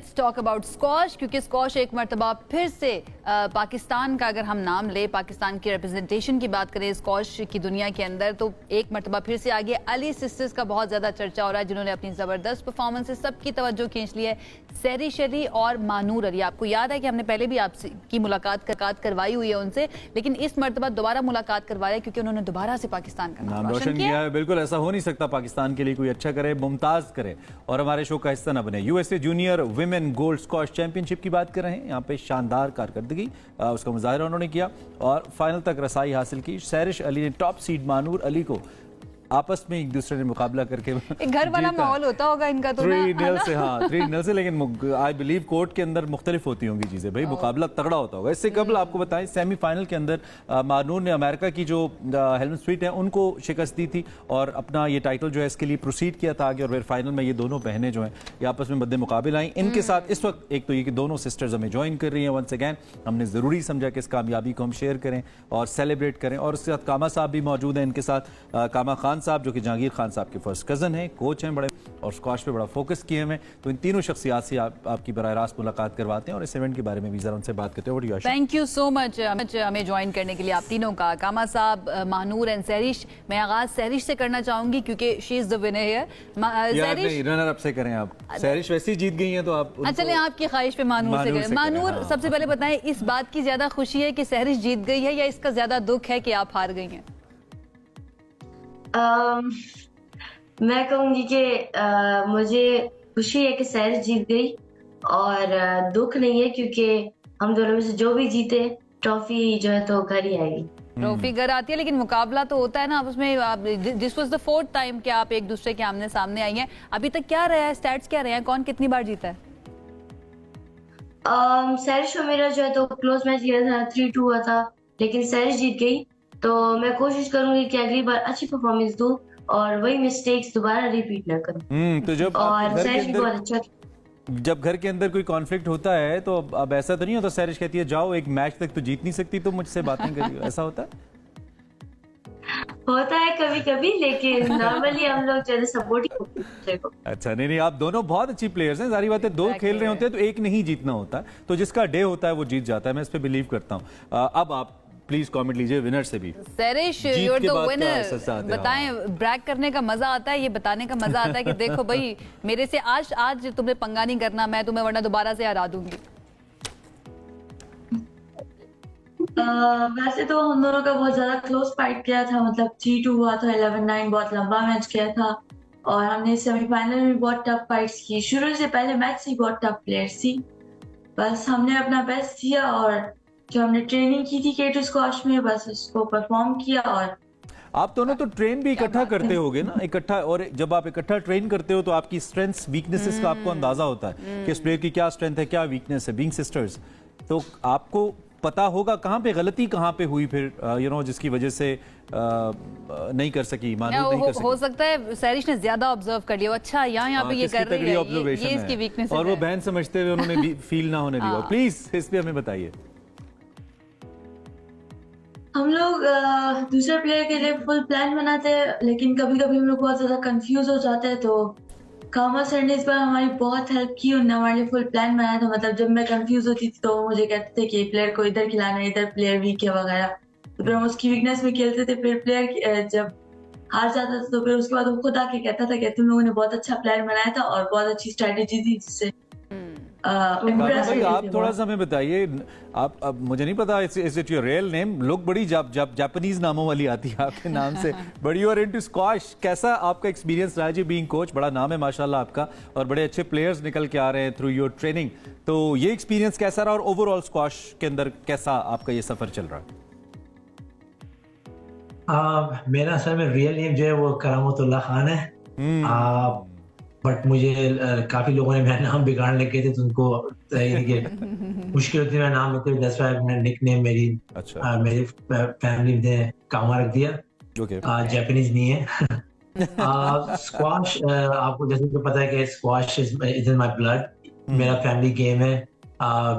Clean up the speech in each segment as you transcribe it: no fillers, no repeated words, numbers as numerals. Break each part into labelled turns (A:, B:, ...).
A: Let's talk about squash, क्योंकि squash एक मरतबा फिर से पाकिस्तान का अगर हम नाम ले, पाकिस्तान की रिप्रेजेंटेशन की बात करें स्क्वॉश की दुनिया के अंदर, तो एक मरतबा फिर से आगे अली सिस्टर्स का बहुत ज़्यादा चर्चा हो रहा है, जिन्होंने अपनी ज़बरदस्त परफॉर्मेंस से सबकी तवज्जो खींच ली है। सहरिश अली और मानूर अली, आपको याद है कि हमने पहले भी आपसे की मुलाकात करवाई हुई है उनसे, लेकिन इस मरतबा दोबारा मुलाकात करवा रहे हैं क्योंकि उन्होंने दोबारा से पाकिस्तान का नाम रोशन किया है।
B: बिल्कुल ऐसा हो नहीं सकता, पाकिस्तान के लिए कोई अच्छा करे, मुमताज करे और हमारे शो का हिस्सा न बने। USA junior women gold squash championship की बात कर रहे हैं। यहाँ पे शानदार कारकर्दगी उसका मुजाहिरा उन्होंने किया और फाइनल तक रसाई हासिल की। सहरिश अली ने टॉप सीड मानूर अली को आपस में एक दूसरे ने मुकाबला करके
A: एक घर वाला माहौल होता होगा इनका तो
B: 3-0 से, हाँ 3-0 से, लेकिन आई बिलीव कोर्ट के अंदर मुख्तलिफ होती होंगी चीज़ें भाई, मुकाबला तगड़ा होता होगा। इससे कबल आपको बताएं सेमीफाइनल के अंदर मानूर ने अमेरिका की जो हेल्मन स्वीट है उनको शिकस्त दी थी और अपना ये टाइटल जो है इसके लिए प्रोसीड किया था आगे, और फिर फाइनल में ये दोनों बहनें जो हैं ये आपस में मद्दे मुकाबले आई। इनके साथ इस वक्त एक तो ये कि दोनों सिस्टर्स हमें ज्वाइन कर रही हैं वंस अगैन, हमने ज़रूरी समझा कि इस कामयाबी को हम शेयर करें और सेलिब्रेट करें। और उसके साथ कामा साहब भी मौजूद हैं इनके साथ, कामा खान साहब जो कि जहांगीर खान साहब के फर्स्ट कज़न हैं, कोच हैं बड़े और स्क्वॉश पे बड़ा फोकस किए हैं। तो इन तीनों शख्सियात से आपकी बराह रास्त मुलाकात करवाते हैं और इस इवेंट के बारे में भी जरा उनसे बात करते हैं।
A: थैंक यू सो मच हमें ज्वाइन करने के लिए आप तीनों का, कामा साहब, मानूर एंड सहरिश। मैं आगाज सहरिश से करना चाहूंगी क्योंकि she is the winner here.
B: Sahrish runner up से करें आप, सहरिश वैसे ही जीत गई हैं तो आप
A: चलें आपकी ख्वाहिश पे मानूर से करें। मानूर, सबसे पहले बताएं इस बात की ज्यादा खुशी है कि सहरिश जीत गई है या इसका ज्यादा दुख है कि आप हार गई हैं?
C: मैं कहूंगी कि मुझे खुशी है कि सहरिश जीत गई और दुख नहीं है, क्योंकि हम दोनों में से जो भी जीते ट्रॉफी जो है तो घर ही आएगी।
A: ट्रॉफी घर आती है, लेकिन मुकाबला तो होता है ना उसमें। This was the 4th time कि आप एक दूसरे के आमने सामने आई हैं। अभी तक क्या रहा है, स्टैट्स क्या रहे हैं, कौन कितनी बार जीता है?
C: सहरिश और मेरा जो है तो क्लोज मैच गया था, 3-2 हुआ था, लेकिन सहरिश जीत गई। तो मैं कोशिश करूंगी कि अगली बार अच्छी परफॉर्मेंस दूं और वही मिस्टेक्स दोबारा रिपीट ना करूं।
B: तो जब
C: और सहरिश भी बहुत अच्छा,
B: जब घर के अंदर कोई कॉन्फ्लिक्ट होता है तो अब ऐसा तो नहीं होता सहरिश कहती है जाओ एक मैच तक तो जीत नहीं सकती तो मुझसे बातें करिए, ऐसा होता है?
C: होता है कभी कभी, लेकिन नॉर्मली हम लोग ज्यादा सपोर्ट ही करते हैं।
B: अच्छा, नहीं आप दोनों बहुत अच्छी प्लेयर्स हैं, सारी बातें दो खेल रहे होते हैं तो एक नहीं जीतना होता, तो जिसका डे होता है वो जीत जाता है, मैं इस पे बिलीव करता हूँ। अब आप प्लीज कमेंट लीजिए विनर से भी।
A: Sehrish, you are the winner. बताएं, ब्रैक करने का मजा आता है, ये बताने का मजा आता है कि देखो भाई मेरे से आज तुमने पंगा नहीं करना, मैं तुम्हें वरना दोबारा से हरा दूंगी।
D: वैसे तो हम दोनों का बहुत ज्यादा क्लोज फाइट किया था, मतलब 3-2 हुआ था, 11-9 बहुत लंबा मैच किया था और हमने सेमीफाइनल में बहुत टफ फाइट्स की। शुरू से पहले मैच से बहुत टफ प्लेयर्स थी, बस हमने अपना बेस्ट दिया और जो हमने ट्रेनिंग की थी K2 स्क्वॉश में बस उसको परफॉर्म किया। और
B: आप दोनों तो ट्रेन भी इकट्ठा करते होगे ना, इकट्ठा, और जब आप इकट्ठा ट्रेन करते हो तो आपकी स्ट्रेंथ्स वीकनेसेस का आपको अंदाजा होता है कि इस प्लेयर की क्या स्ट्रेंथ है क्या वीकनेस है। बीइंग सिस्टर्स तो आपको पता होगा कहाँ पे गलती कहाँ पे हुई फिर, जिसकी वजह से नहीं कर सकी, मानूर नहीं कर सकी।
A: हो सकता है सहरिश ने ज्यादा ऑब्जर्व कर लिया, अच्छा यहाँ पे ये कर रही है, ये इसकी वीकनेस है,
B: और वो बहन समझते हुए उन्होंने फील ना होने दिया। प्लीज इस पे हमें बताइए।
D: हम लोग दूसरे प्लेयर के लिए फुल प्लान बनाते हैं, लेकिन कभी कभी हम लोग बहुत ज्यादा कंफ्यूज हो जाते हैं, तो कामा सर ने इस बार हमारी बहुत हेल्प की, उन्होंने हमारे लिए फुल प्लान बनाया था। मतलब जब मैं कंफ्यूज होती थी तो वो मुझे कहते थे कि प्लेयर को इधर खिलाना है, इधर प्लेयर वीक है वगैरह, तो फिर हम उसकी वीकनेस में खेलते थे। फिर प्लेयर जब हार जाता था तो फिर उसके बाद वो खुद आके कहता था कि तुम लोगों ने बहुत अच्छा प्लान बनाया था और बहुत अच्छी स्ट्रेटेजी थी, जिससे
B: आप थोड़ा सा हमें बताइए। आप, अब मुझे नहीं पता is it your real name, लोग बड़ी जापानीज नामों वाली आती है आपके नाम से, but you are into squash. कैसा आपका एक्सपीरियंस रहा जी बीइंग कोच? बड़ा नाम है माशाल्लाह आपका और बड़े अच्छे प्लेयर्स निकल के आ रहे हैं थ्रू योर ट्रेनिंग, तो ये एक्सपीरियंस कैसा रहा और ओवरऑल स्क्वॉश के अंदर कैसा आपका ये सफर चल रहा है?
E: मेरा असल में रियल नेम जो है वो करामतुल्लाह खान है, बट मुझे काफी लोगों ने मेरा नाम बिगाड़ने लगे थे, तो उनको मुश्किल होती है मेरा नाम लेते हुए, दैट्स व्हाई मैंने निकनेम मेरी फैमिली ने कामा रख दिया। जापानीज नहीं है। स्क्वॉश आपको जैसे तो पता है कि squash is in my blood, मेरा फैमिली गेम है।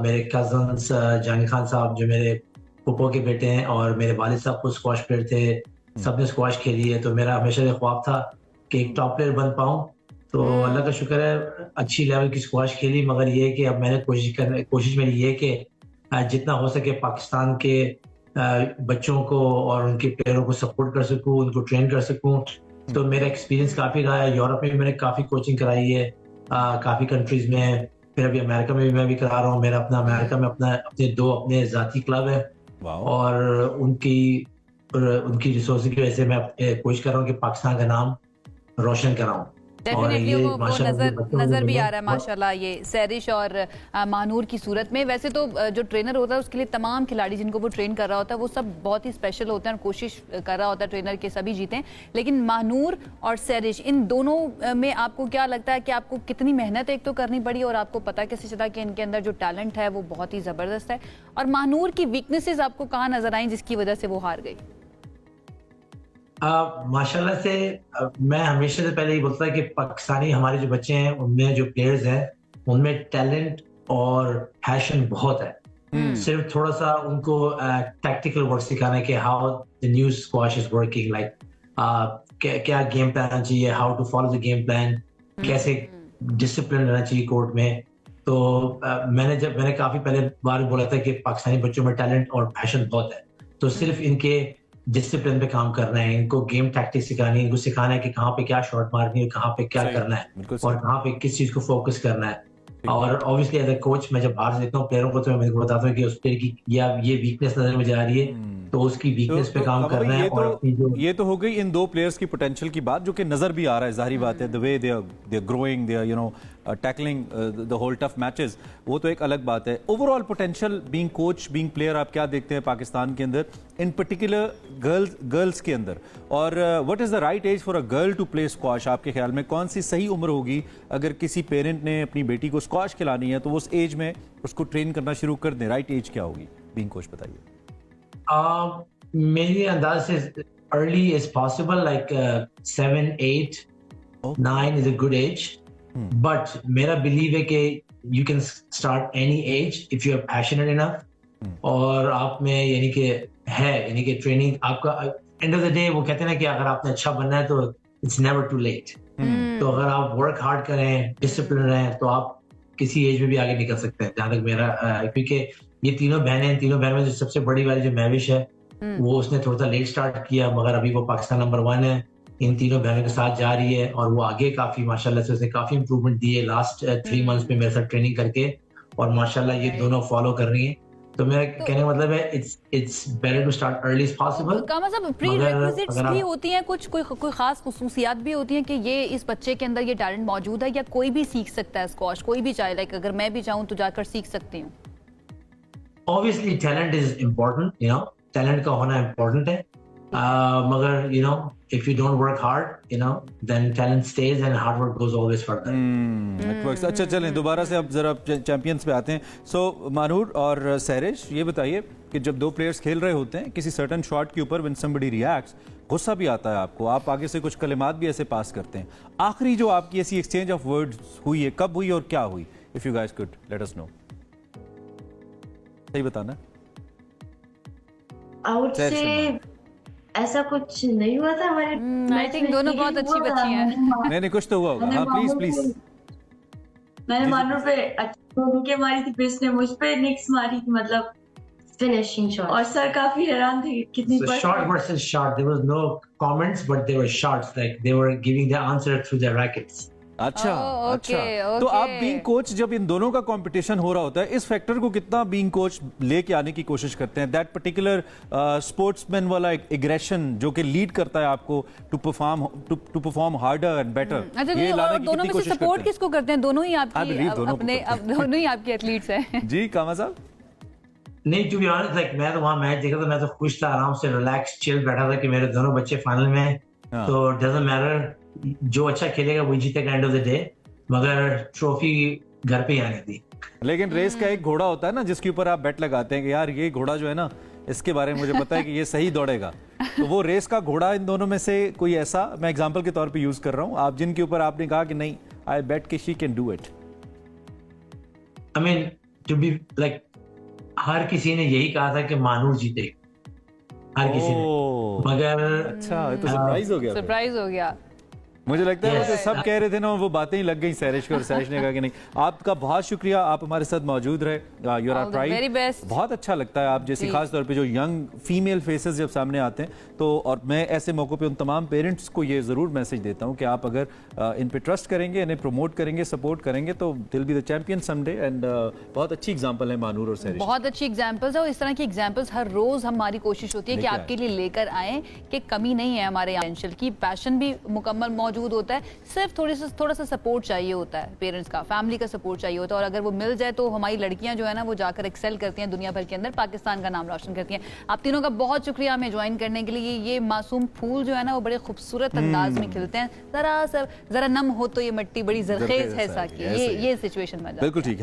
E: मेरे कजन्स जहांगीर खान साहब जो मेरे फूफो के बेटे हैं और मेरे वालिद साहब को स्क्वॉश प्लेयर थे, सबने स्क्वॉश खेली है, तो मेरा हमेशा ये ख्वाब था कि एक टॉप प्लेयर बन पाऊं। तो अल्लाह का शुक्र है अच्छी लेवल की स्क्वाश खेली, मगर ये है कि अब मैंने कोशिश मेरी ये है कि जितना हो सके पाकिस्तान के बच्चों को और उनके प्लेयरों को सपोर्ट कर सकूं, उनको ट्रेन कर सकूं। तो मेरा एक्सपीरियंस काफ़ी रहा है, यूरोप में भी मैंने काफ़ी कोचिंग कराई है, काफ़ी कंट्रीज में, फिर अभी अमेरिका में भी मैं भी करा रहा हूँ। मेरा अपना अमेरिका में अपने 2 अपने ज़ाती क्लब है और उनकी रिसोर्स की वजह से मैं कोशिश कर रहा हूँ कि पाकिस्तान का नाम रोशन कराऊं।
A: डेफिनेटली वो नजर भी आ रहा है
E: और
A: माशाल्लाह ये सैरिश और मानूर की सूरत में। वैसे तो जो ट्रेनर होता है उसके लिए तमाम खिलाड़ी जिनको वो ट्रेन कर रहा होता है वो सब बहुत ही स्पेशल होते हैं और कोशिश कर रहा होता है ट्रेनर के सभी जीतें। लेकिन मानूर और सैरिश इन दोनों में आपको क्या लगता है कि आपको कितनी मेहनत एक तो करनी पड़ी और आपको पता कैसे चला कि इनके अंदर जो टैलेंट है वो बहुत ही ज़बरदस्त है, और मानूर की वीकनेसेस आपको कहाँ नजर आई जिसकी वजह से वो हार गई?
E: माशाल्लाह से मैं हमेशा से पहले ये बोलता है कि पाकिस्तानी हमारे जो बच्चे हैं उनमें जो प्लेयर्स हैं उनमें टैलेंट और पैशन बहुत है। सिर्फ थोड़ा सा उनको टैक्टिकल वर्क सिखाना है कि how the new squash is working, like क्या गेम प्लान चाहिए, how to follow the game plan, कैसे डिसिप्लिन रहना चाहिए कोर्ट में। तो मैंने काफी पहले बार बोला था कि पाकिस्तानी बच्चों में टैलेंट और पैशन बहुत है, तो सिर्फ इनके डिसिप्लिन पे काम करना है, इनको गेम टैक्टिक्स सिखानी है, इनको सिखाना है कि कहाँ पे क्या शॉट मारनी है, कहाँ पे क्या करना है और कहाँ पे किस चीज को फोकस करना है। और ऑब्वियसली एज अ कोच मैं जब बाहर से देखता हूँ प्लेयरों को तो मैं उनको बताता हूँ कि उस प्लेयर की या ये वीकनेस नजर में जा रही है तो उसकी वीकनेस पे काम करना है। और अपनी जो
B: ये तो हो गई इन 2 प्लेयर्स की पोटेंशियल की बात जो कि नजर भी आ रहा है, जाहिर बात है, the way they are growing, they are you know tackling the whole tough matches, वो तो एक अलग बात है। Overall potential being coach being player आप क्या देखते हैं पाकिस्तान के अंदर, इन पर्टिकुलर गर्ल्स के अंदर, और what is the right age for a girl to play squash? आपके ख्याल में कौन सी सही उम्र होगी अगर किसी पेरेंट ने अपनी बेटी को स्क्वाश खिलानी है तो वो उस एज में उसको ट्रेन करना शुरू कर दें? राइट एज क्या होगी बीइंग कोच, बताइए।
E: मेरे अंदाज से early as possible, like 7, 8, 9 is a good age. But मेरा believe है कि you can start any age if you are passionate enough. और आप में यानी कि ट्रेनिंग आपका end of the day वो कहते हैं ना कि अगर आपने अच्छा बनना है तो it's never too late. तो अगर आप वर्क हार्ड करें, डिसिप्लिन रहें तो आप किसी एज में भी आगे निकल सकते हैं, जहाँ तक मेरा क्योंकि ये तीनों बहनों में जो सबसे बड़ी वाली जो महविश है वो उसने थोड़ा सा लेट स्टार्ट किया, मगर अभी वो पाकिस्तान नंबर 1 है, इन तीनों बहनों के साथ जा रही है और वो आगे काफी माशाल्लाह से उसने काफी इंप्रूवमेंट दी है लास्ट 3 मंथ्स में मेरे साथ ट्रेनिंग करके, और माशाल्लाह ये दोनों फॉलो कर रही है। तो मेरा कहने का मतलब है it's better to start early age possible.
A: मतलब प्री रिक्विजिट्स भी होती हैं कुछ, कोई खास खुसूसियात भी होती हैं कि ये इस बच्चे के अंदर ये टैलेंट मौजूद है, या कोई भी सीख सकता है स्क्वाश, कोई भी चाहे, लाइक अगर मैं भी चाहूँ तो जाकर सीख सकती हूँ?
E: Obviously talent is important, you know, talent का होना इम्पोर्टेंट है, मगर you know if you don't work hard, you know, then talent stays and hard work goes always further.
B: It works. अच्छा चलें दोबारा से अब जरा चैंपियंस पे आते हैं। सो मानूर और सैरिश, ये बताइए कि जब 2 प्लेयर्स खेल रहे होते हैं किसी सर्टेन शॉट के ऊपर, when somebody reacts, गुस्सा भी आता है आपको, आप आगे से कुछ कलिमात भी ऐसे पास करते हैं, आखिरी जो आपकी ऐसी एक्सचेंज ऑफ वर्ड्स हुई है कब हुई और क्या हुई? If you guys could let us know, सही बताना।
C: I would say ऐसा कुछ नहीं हुआ था हमारे।
A: आई थिंक दोनों बहुत अच्छी बच्ची हैं।
B: नहीं कुछ तो हुआ होगा। हाँ प्लीज
D: मैंने मानूर पे अच्छी मारी थी, फिर उसने मुझ पे निक्स मारी थी, मतलब
C: फिनिशिंग शॉट,
D: और सर काफी हैरान थे कितनी
E: shot versus shot, there was no comments but there were shots, like they were giving the answer through their rackets.
B: अच्छा तो आप बीइंग कोच जब इन दोनों का कंपटीशन हो रहा होता है, इस फैक्टर को कितना बीइंग कोच लेके आने की कोशिश करते हैं, दैट पर्टिकुलर स्पोर्ट्समैन वाला एग्रेशन जो कि लीड करता है आपको to perform harder and better?
A: ये लाने की दोनों में से सपोर्ट किसको करते हैं? दोनों ही आपके एथलीट्स हैं। जी
B: कामा साहब?
E: नहीं, टू बी ऑनेस्ट, लाइक मैं तो वहां मैच देखा तो मैं तो खुश था, आराम से रिलैक्स चिल बैठा था कि मेरे दोनों बच्चे फाइनल में हैं, तो डजंट मैटर, जो अच्छा खेलेगा वही जीतेगा एंड ऑफ द डे, मगर ट्रॉफी घर पे ही आनी थी।
B: लेकिन रेस का एक घोड़ा होता है ना जिसके ऊपर आप बेट लगाते हैं कि यार ये घोड़ा जो है ना, इसके बारे में मुझे पता है कि ये सही दौड़ेगा, तो वो रेस का घोड़ा इन दोनों में से कोई ऐसा, मैं एग्जांपल के तौर पे यूज कर रहा हूं, आप जिनके ऊपर आपने कहा कि नहीं आई बेट कि she can do it?
E: I mean to be like हर किसी ने यही कहा था कि मानूर जीतेगी, हर किसी ने, मगर
B: अच्छा ये तो सरप्राइज हो गया। मुझे लगता है वो
E: Yes.
B: जो सब कह रहे थे ना वो बातें ही लग गई सैरिश को, और सैरिश ने कहा कि नहीं। आपका बहुत शुक्रिया, आप हमारे साथ मौजूद रहे। You are
A: All the very
B: pride.
A: best.
B: बहुत अच्छा लगता है आप जैसी,
A: जी।
B: खास तौर पे जो यंग फीमेल फेसेस जब सामने आते हैं तो, और मैं ऐसे मौकों पे उन तमाम पेरेंट्स को ये ज़रूर मैसेज देता हूँ कि आप अगर इन पे ट्रस्ट करेंगे, इन्हें प्रमोट करेंगे, सपोर्ट करेंगे तो दिल be the champion someday. And बहुत अच्छी एग्जाम्पल है मानूर और सैरिश।
A: बहुत अच्छी एग्जाम्पल्स है और इस तरह की एग्जाम्पल्स हर रोज हमारी कोशिश होती है कि
B: लेके
A: आपके लिए लेकर आए कि कमी नहीं है हमारे पोटेंशियल की, पैशन भी मुकम्मल मौजूद होता है, सिर्फ थोड़ा सा सपोर्ट चाहिए होता है, पेरेंट्स का, फैमिली का सपोर्ट चाहिए होता है, और अगर वो मिल जाए तो हमारी लड़कियां जो है ना वो जाकर एक्सेल करती हैं दुनिया भर के अंदर, पाकिस्तान का नाम रोशन करती हैं। आप तीनों का बहुत शुक्रिया हमें ज्वाइन करने के लिए। ये मासूम फूल जो है ना वो बड़े खूबसूरत अंदाज में खिलते हैं, जरा नम हो तो ये मिट्टी बड़ी जरखेज है साकी, ये सिचुएशन में
B: बिल्कुल ठीक है।